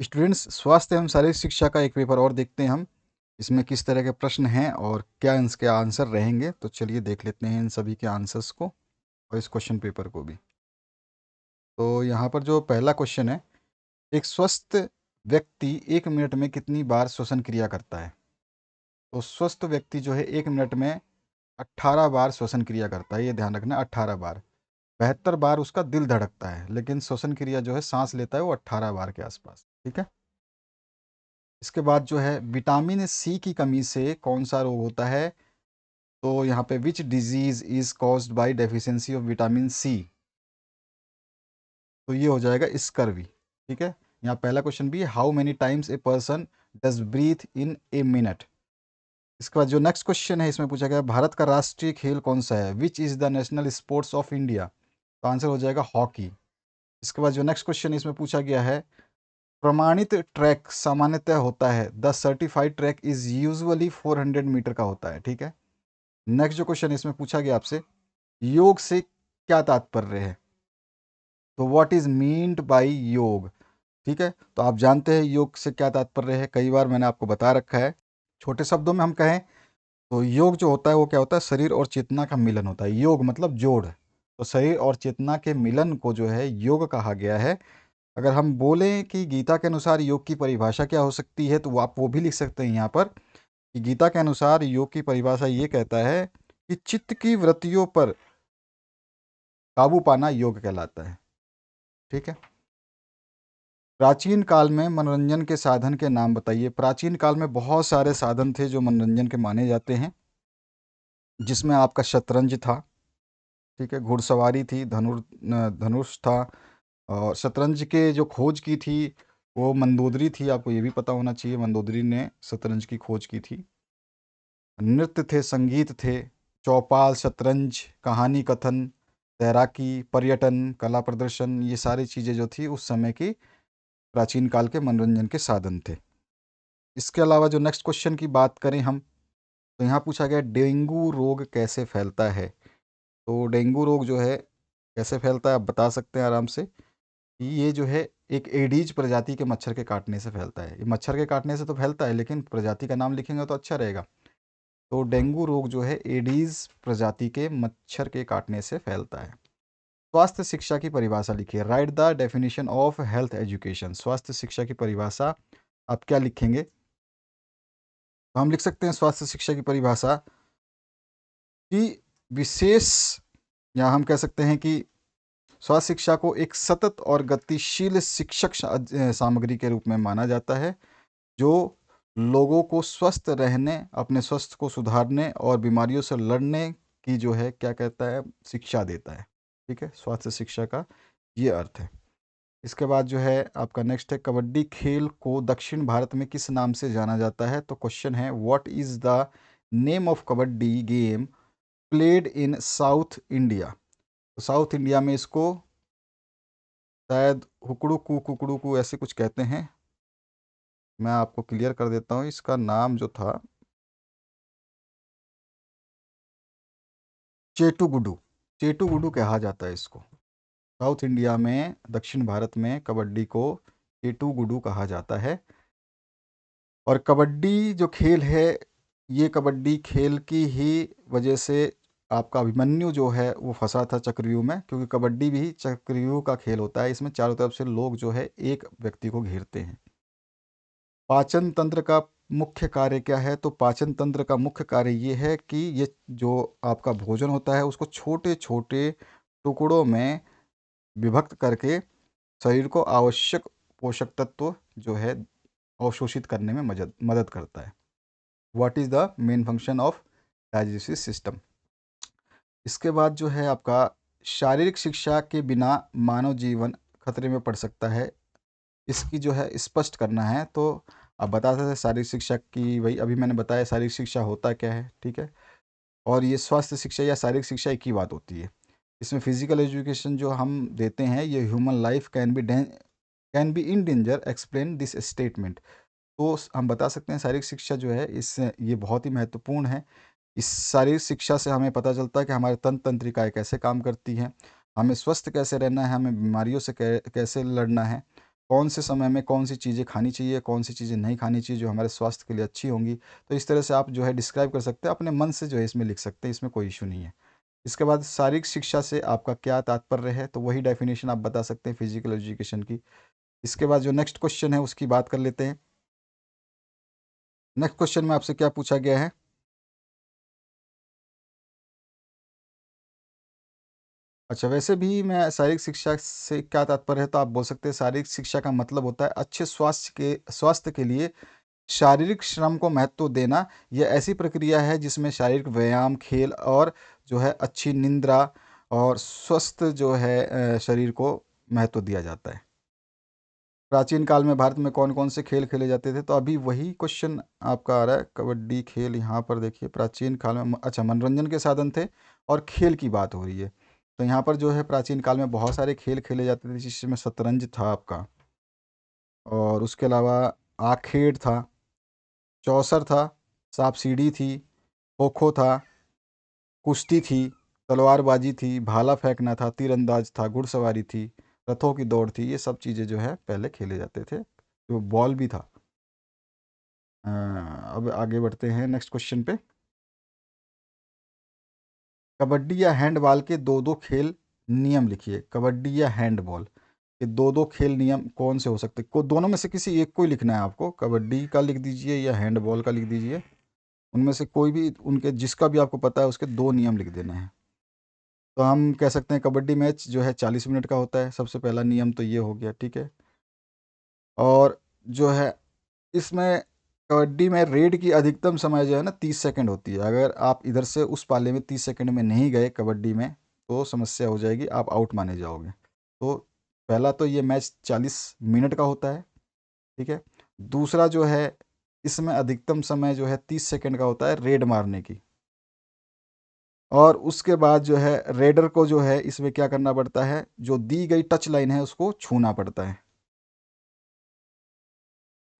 Students, स्वास्थ्य एवं शारीरिक शिक्षा का एक पेपर और देखते हैं हम। इसमें किस तरह के प्रश्न हैं और क्या इसके आंसर रहेंगे, तो चलिए देख लेते हैं इन सभी के आंसर्स को और इस क्वेश्चन पेपर को भी। तो यहाँ पर जो पहला क्वेश्चन है, एक स्वस्थ व्यक्ति 1 मिनट में कितनी बार श्वसन क्रिया करता है? तो स्वस्थ व्यक्ति जो है 1 मिनट में 18 बार श्वसन क्रिया करता है, ये ध्यान रखना, 18 बार। 72 बार उसका दिल धड़कता है, लेकिन श्वसन क्रिया जो है सांस लेता है वो 18 बार के आसपास। ठीक है। इसके बाद जो है, विटामिन सी की कमी से कौन सा रोग होता है? तो यहाँ पे which disease is caused by deficiency of vitamin C? तो ये हो जाएगा स्कर्वी। ठीक है। यहाँ पहला क्वेश्चन भी है, how many times a person does breathe in a minute? इसके बाद जो नेक्स्ट क्वेश्चन है, इसमें पूछा गया भारत का राष्ट्रीय खेल कौन सा है? Which is the national sports of India? तो आंसर हो जाएगा हॉकी। इसके बाद जो नेक्स्ट क्वेश्चन इसमें पूछा गया है, प्रमाणित ट्रैक सामान्यतः होता है, the certified track is usually 400 metre का होता है। ठीक है। नेक्स्ट जो क्वेश्चन इसमें पूछा गया आपसे, योग से क्या तात्पर्य है? तो व्हाट इज मीन्ड बाय योग? ठीक है। तो आप जानते हैं योग से क्या तात्पर्य है, कई बार मैंने आपको बता रखा है। छोटे शब्दों में हम कहें तो योग जो होता है वो क्या होता है? शरीर और चेतना का मिलन होता है। योग मतलब जोड़। तो शरीर और चेतना के मिलन को जो है योग कहा गया है। अगर हम बोलें कि गीता के अनुसार योग की परिभाषा क्या हो सकती है, तो आप वो भी लिख सकते हैं यहाँ पर कि गीता के अनुसार योग की परिभाषा ये कहता है कि चित्त की वृत्तियों पर काबू पाना योग कहलाता है। ठीक है। प्राचीन काल में मनोरंजन के साधन के नाम बताइए। प्राचीन काल में बहुत सारे साधन थे जो मनोरंजन के माने जाते हैं, जिसमें आपका शतरंज था। ठीक है। घुड़सवारी थी, धनुष था। और शतरंज के जो खोज की थी वो मंदोदरी थी, आपको ये भी पता होना चाहिए, मंदोदरी ने शतरंज की खोज की थी। नृत्य थे, संगीत थे, चौपाल, शतरंज, कहानी कथन, तैराकी, पर्यटन, कला प्रदर्शन, ये सारी चीज़ें जो थी उस समय की प्राचीन काल के मनोरंजन के साधन थे। इसके अलावा जो नेक्स्ट क्वेश्चन की बात करें हम, तो यहाँ पूछा गया डेंगू रोग कैसे फैलता है? तो डेंगू रोग जो है कैसे फैलता है, आप बता सकते हैं आराम से कि ये जो है एक एडीज प्रजाति के मच्छर के काटने से फैलता है। ये मच्छर के काटने से तो फैलता है, लेकिन प्रजाति का नाम लिखेंगे तो अच्छा रहेगा। तो डेंगू रोग जो है एडीज प्रजाति के मच्छर के काटने से फैलता है। स्वास्थ्य शिक्षा की परिभाषा लिखिए। Right the definition of health education. स्वास्थ्य शिक्षा की परिभाषा आप क्या लिखेंगे? तो हम लिख सकते हैं स्वास्थ्य शिक्षा की परिभाषा कि विशेष, या हम कह सकते हैं कि स्वास्थ्य शिक्षा को एक सतत और गतिशील शिक्षक सामग्री के रूप में माना जाता है, जो लोगों को स्वस्थ रहने, अपने स्वास्थ्य को सुधारने और बीमारियों से लड़ने की जो है क्या कहता है, शिक्षा देता है। ठीक है। स्वास्थ्य शिक्षा का ये अर्थ है। इसके बाद जो है आपका नेक्स्ट है, कबड्डी खेल को दक्षिण भारत में किस नाम से जाना जाता है? तो क्वेश्चन है, what is the name of kabaddi game played in south India? तो साउथ इंडिया में इसको शायद हुकड़ू कू ऐसे कुछ कहते हैं। मैं आपको क्लियर कर देता हूँ, इसका नाम जो था चेटू गुडू कहा जाता है इसको। साउथ इंडिया में, दक्षिण भारत में कबड्डी को चेटू गुडू कहा जाता है। और कबड्डी जो खेल है, ये कबड्डी खेल की ही वजह से आपका अभिमन्यु जो है वो फंसा था चक्रव्यूह में, क्योंकि कबड्डी भी चक्रव्यूह का खेल होता है। इसमें चारों तरफ से लोग जो है एक व्यक्ति को घेरते हैं। पाचन तंत्र का मुख्य कार्य क्या है? तो पाचन तंत्र का मुख्य कार्य ये है कि ये जो आपका भोजन होता है उसको छोटे छोटे टुकड़ों में विभक्त करके शरीर को आवश्यक पोषक तत्व जो है अवशोषित करने में मदद मदद करता है। What is the main function of digestive system? इसके बाद जो है आपका, शारीरिक शिक्षा के बिना मानव जीवन खतरे में पड़ सकता है, इसकी जो है स्पष्ट करना है। तो आप बता सकते हैं शारीरिक शिक्षा की, वही अभी मैंने बताया शारीरिक शिक्षा होता क्या है। ठीक है। और ये स्वास्थ्य शिक्षा या शारीरिक शिक्षा एक ही बात होती है। इसमें फिजिकल एजुकेशन जो हम देते हैं, ये human life can be in danger, explain this statement. तो हम बता सकते हैं शारीरिक शिक्षा जो है इससे ये बहुत ही महत्वपूर्ण है। इस शारीरिक शिक्षा से हमें पता चलता है कि हमारे तंत्र तंत्रिकाएँ कैसे काम करती हैं, हमें स्वस्थ कैसे रहना है, हमें बीमारियों से कैसे लड़ना है। कौन से समय में कौन सी चीज़ें खानी चाहिए, कौन सी चीज़ें नहीं खानी चाहिए जो हमारे स्वास्थ्य के लिए अच्छी होंगी। तो इस तरह से आप जो है डिस्क्राइब कर सकते हैं, अपने मन से जो है इसमें लिख सकते हैं, इसमें कोई इश्यू नहीं है। इसके बाद शारीरिक शिक्षा से आपका क्या तात्पर्य है, तो वही डेफिनेशन आप बता सकते हैं फिजिकल एजुकेशन की। इसके बाद जो नेक्स्ट क्वेश्चन है उसकी बात कर लेते हैं। नेक्स्ट क्वेश्चन में आपसे क्या पूछा गया है? अच्छा, वैसे भी मैं शारीरिक शिक्षा से क्या तात्पर्य है, तो आप बोल सकते हैं शारीरिक शिक्षा का मतलब होता है अच्छे स्वास्थ्य के लिए शारीरिक श्रम को महत्व देना। यह ऐसी प्रक्रिया है जिसमें शारीरिक व्यायाम, खेल और जो है अच्छी निद्रा और स्वस्थ जो है शरीर को महत्व दिया जाता है। प्राचीन काल में भारत में कौन कौन से खेल खेले जाते थे, तो अभी वही क्वेश्चन आपका आ रहा है। कबड्डी खेल, यहाँ पर देखिए प्राचीन काल में अच्छा मनोरंजन के साधन थे और खेल की बात हो रही है। तो यहाँ पर जो है प्राचीन काल में बहुत सारे खेल खेले जाते थे, जिसमें शतरंज था आपका, और उसके अलावा आखेड़ था, चौसर था, सांप सीढ़ी थी, खो खो था, कुश्ती थी, तलवारबाजी थी, भाला फेंकना था, तीरंदाज था, घुड़सवारी थी, रथों की दौड़ थी। ये सब चीज़ें जो है पहले खेले जाते थे, जो बॉल भी था। अब आगे बढ़ते हैं नेक्स्ट क्वेश्चन पे। कबड्डी या हैंडबॉल के दो दो खेल नियम लिखिए। कबड्डी या हैंडबॉल के दो दो खेल नियम कौन से हो सकते हैं? दोनों में से किसी एक को ही लिखना है आपको। कबड्डी का लिख दीजिए या हैंडबॉल का लिख दीजिए। उनमें से कोई भी, उनके जिसका भी आपको पता है उसके दो नियम लिख देने हैं। तो हम कह सकते हैं कबड्डी मैच जो है 40 मिनट का होता है, सबसे पहला नियम तो ये हो गया, ठीक है। और जो है इसमें कबड्डी में रेड की अधिकतम समय जो है ना 30 सेकंड होती है। अगर आप इधर से उस पाले में 30 सेकंड में नहीं गए कबड्डी में, तो समस्या हो जाएगी, आप आउट माने जाओगे। तो पहला तो ये मैच 40 मिनट का होता है, ठीक है। दूसरा जो है, इसमें अधिकतम समय जो है 30 सेकंड का होता है रेड मारने की। और उसके बाद जो है रेडर को जो है इसमें क्या करना पड़ता है, जो दी गई टच लाइन है उसको छूना पड़ता है।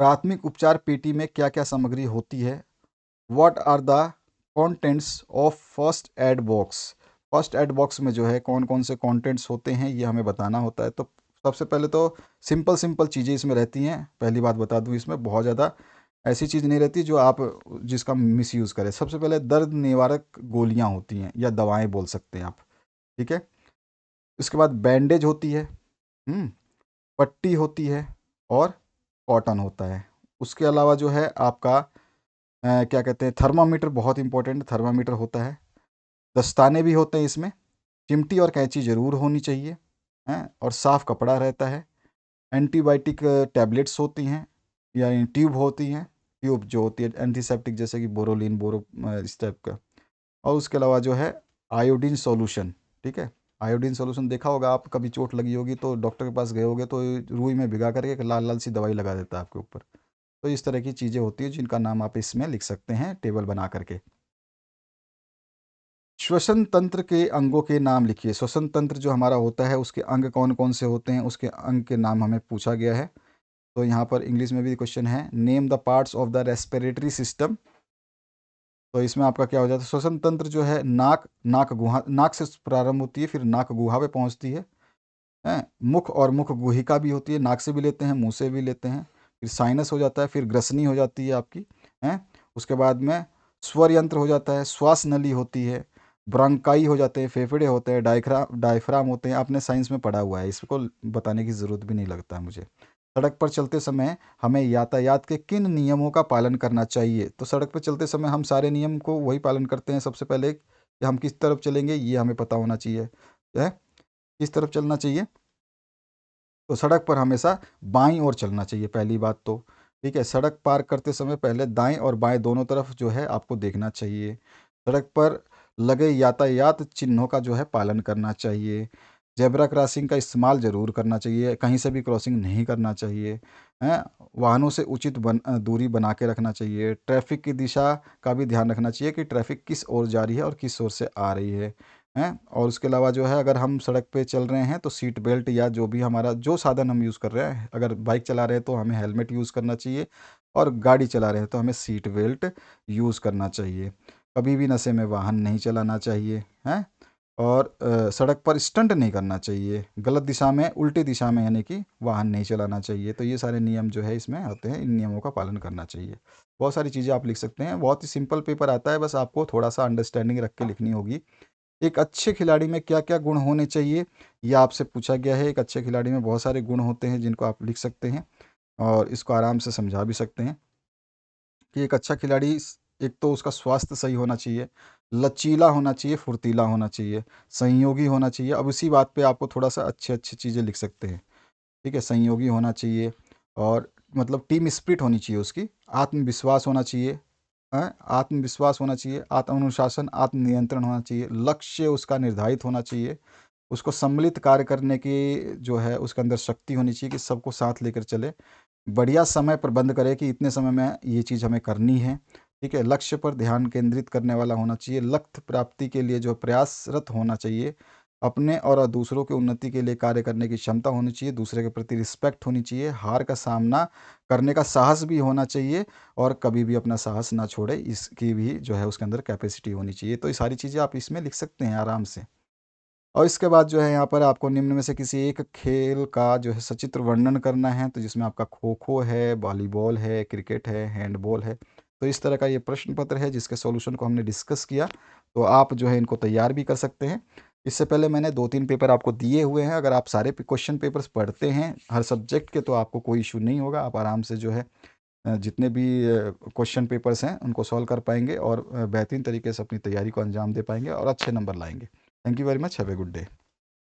प्राथमिक उपचार पेटी में क्या क्या सामग्री होती है? What are the contents of first aid box? First aid box में जो है कौन कौन से कंटेंट्स होते हैं ये हमें बताना होता है। तो सबसे पहले तो सिंपल सिंपल चीज़ें इसमें रहती हैं। पहली बात बता दूं, इसमें बहुत ज़्यादा ऐसी चीज़ नहीं रहती जो आप जिसका मिस यूज़ करें। सबसे पहले दर्द निवारक गोलियां होती हैं या दवाएं बोल सकते हैं आप, ठीक है। उसके बाद बैंडेज होती है, हम्म, पट्टी होती है, और कॉटन होता है। उसके अलावा जो है आपका क्या कहते हैं, थर्मामीटर बहुत इंपॉर्टेंट थर्मामीटर होता है। दस्ताने भी होते हैं इसमें। चिमटी और कैंची ज़रूर होनी चाहिए, हैं, और साफ़ कपड़ा रहता है। एंटीबायोटिक टैबलेट्स होती हैं या ट्यूब होती हैं। ट्यूब जो होती है एंटीसेप्टिक, जैसे कि बोरोलिन, इस टाइप का। और उसके अलावा जो है आयोडीन सॉल्यूशन, ठीक है। आयोडीन सॉल्यूशन देखा होगा आप, कभी चोट लगी होगी तो डॉक्टर के पास गए होगे तो रुई में भिगा करके एक लाल लाल सी दवाई लगा देता है आपके ऊपर। तो इस तरह की चीज़ें होती हैं जिनका नाम आप इसमें लिख सकते हैं टेबल बना करके। श्वसन तंत्र के अंगों के नाम लिखिए। श्वसन तंत्र जो हमारा होता है उसके अंग कौन कौन से होते हैं, उसके अंग के नाम हमें पूछा गया है। तो यहाँ पर इंग्लिश में भी क्वेश्चन है, name the parts of the respiratory system. तो इसमें आपका क्या हो जाता है, श्वसन तंत्र जो है नाक गुहा, नाक से प्रारंभ होती है, फिर नाक गुहा पे पहुँचती है। मुख और मुख गुहिका भी होती है, नाक से भी लेते हैं, मुंह से भी लेते हैं। फिर साइनस हो जाता है, फिर ग्रसनी हो जाती है आपकी, है। उसके बाद में स्वर यंत्र हो जाता है, श्वास नली होती है, ब्रांकाई हो जाते हैं, फेफड़े होते हैं, डायफ्राम होते हैं। आपने साइंस में पढ़ा हुआ है, इसको बताने की ज़रूरत भी नहीं लगता है मुझे। सड़क पर चलते समय हमें यातायात के किन नियमों का पालन करना चाहिए? तो सड़क पर चलते समय हम सारे नियम को वही पालन करते हैं। सबसे पहले कि हम किस तरफ चलेंगे ये हमें पता होना चाहिए, है, किस तरफ चलना चाहिए। तो सड़क पर हमेशा बाईं ओर चलना चाहिए, पहली बात तो, ठीक है। सड़क पार करते समय पहले दाएं और बाएं दोनों तरफ जो है आपको देखना चाहिए। सड़क पर लगे यातायात चिन्हों का जो है पालन करना चाहिए। जेब्रा क्रॉसिंग का इस्तेमाल ज़रूर करना चाहिए, कहीं से भी क्रॉसिंग नहीं करना चाहिए, हैं। वाहनों से उचित दूरी बना के रखना चाहिए। ट्रैफिक की दिशा का भी ध्यान रखना चाहिए कि ट्रैफिक किस ओर जा रही है और किस ओर से आ रही है। और उसके अलावा जो है अगर हम सड़क पे चल रहे हैं तो सीट बेल्ट या जो भी हमारा जो साधन हम यूज़ कर रहे हैं, अगर बाइक चला रहे हैं तो हमें हेलमेट यूज़ करना चाहिए, और गाड़ी चला रहे हैं तो हमें सीट बेल्ट यूज़ करना चाहिए। कभी भी नशे में वाहन नहीं चलाना चाहिए, हैं। और सड़क पर स्टंट नहीं करना चाहिए, गलत दिशा में उल्टी दिशा में यानी कि वाहन नहीं चलाना चाहिए। तो ये सारे नियम जो है इसमें होते हैं, इन नियमों का पालन करना चाहिए। बहुत सारी चीज़ें आप लिख सकते हैं, बहुत ही सिंपल पेपर आता है, बस आपको थोड़ा सा अंडरस्टैंडिंग रख के लिखनी होगी। एक अच्छे खिलाड़ी में क्या क्या गुण होने चाहिए, यह आपसे पूछा गया है। एक अच्छे खिलाड़ी में बहुत सारे गुण होते हैं जिनको आप लिख सकते हैं और इसको आराम से समझा भी सकते हैं कि एक अच्छा खिलाड़ी एक तो उसका स्वास्थ्य सही होना चाहिए, लचीला होना चाहिए, फुर्तीला होना चाहिए, संयोगी होना चाहिए। अब इसी बात पे आपको थोड़ा सा अच्छी अच्छी चीज़ें लिख सकते हैं। ठीक है, संयोगी होना चाहिए और मतलब टीम स्पिरिट होनी चाहिए उसकी, आत्मविश्वास होना चाहिए, आत्मविश्वास होना चाहिए, आत्म अनुशासन, आत्म नियंत्रण होना चाहिए, लक्ष्य उसका निर्धारित होना चाहिए, उसको सम्मिलित कार्य करने की जो है उसके अंदर शक्ति होनी चाहिए कि सबको साथ लेकर चले, बढ़िया समय प्रबंध करे कि इतने समय में ये चीज़ हमें करनी है। ठीक है, लक्ष्य पर ध्यान केंद्रित करने वाला होना चाहिए, लक्ष्य प्राप्ति के लिए जो प्रयासरत होना चाहिए, अपने और दूसरों की उन्नति के लिए कार्य करने की क्षमता होनी चाहिए, दूसरे के प्रति रिस्पेक्ट होनी चाहिए, हार का सामना करने का साहस भी होना चाहिए और कभी भी अपना साहस ना छोड़े, इसकी भी जो है उसके अंदर कैपेसिटी होनी चाहिए। तो ये सारी चीज़ें आप इसमें लिख सकते हैं आराम से। और इसके बाद जो है यहाँ पर आपको निम्न में से किसी एक खेल का जो है सचित्र वर्णन करना है, तो जिसमें आपका खो-खो है, वॉलीबॉल है, क्रिकेट है, हैंडबॉल है। तो इस तरह का ये प्रश्न पत्र है जिसके सॉल्यूशन को हमने डिस्कस किया। तो आप जो है इनको तैयार भी कर सकते हैं। इससे पहले मैंने 2-3 पेपर आपको दिए हुए हैं, अगर आप सारे क्वेश्चन पेपर्स पढ़ते हैं हर सब्जेक्ट के तो आपको कोई इश्यू नहीं होगा। आप आराम से जो है जितने भी क्वेश्चन पेपर्स हैं उनको सॉल्व कर पाएँगे और बेहतरीन तरीके से अपनी तैयारी को अंजाम दे पाएँगे और अच्छे नंबर लाएँगे। Thank you very much, have a good day.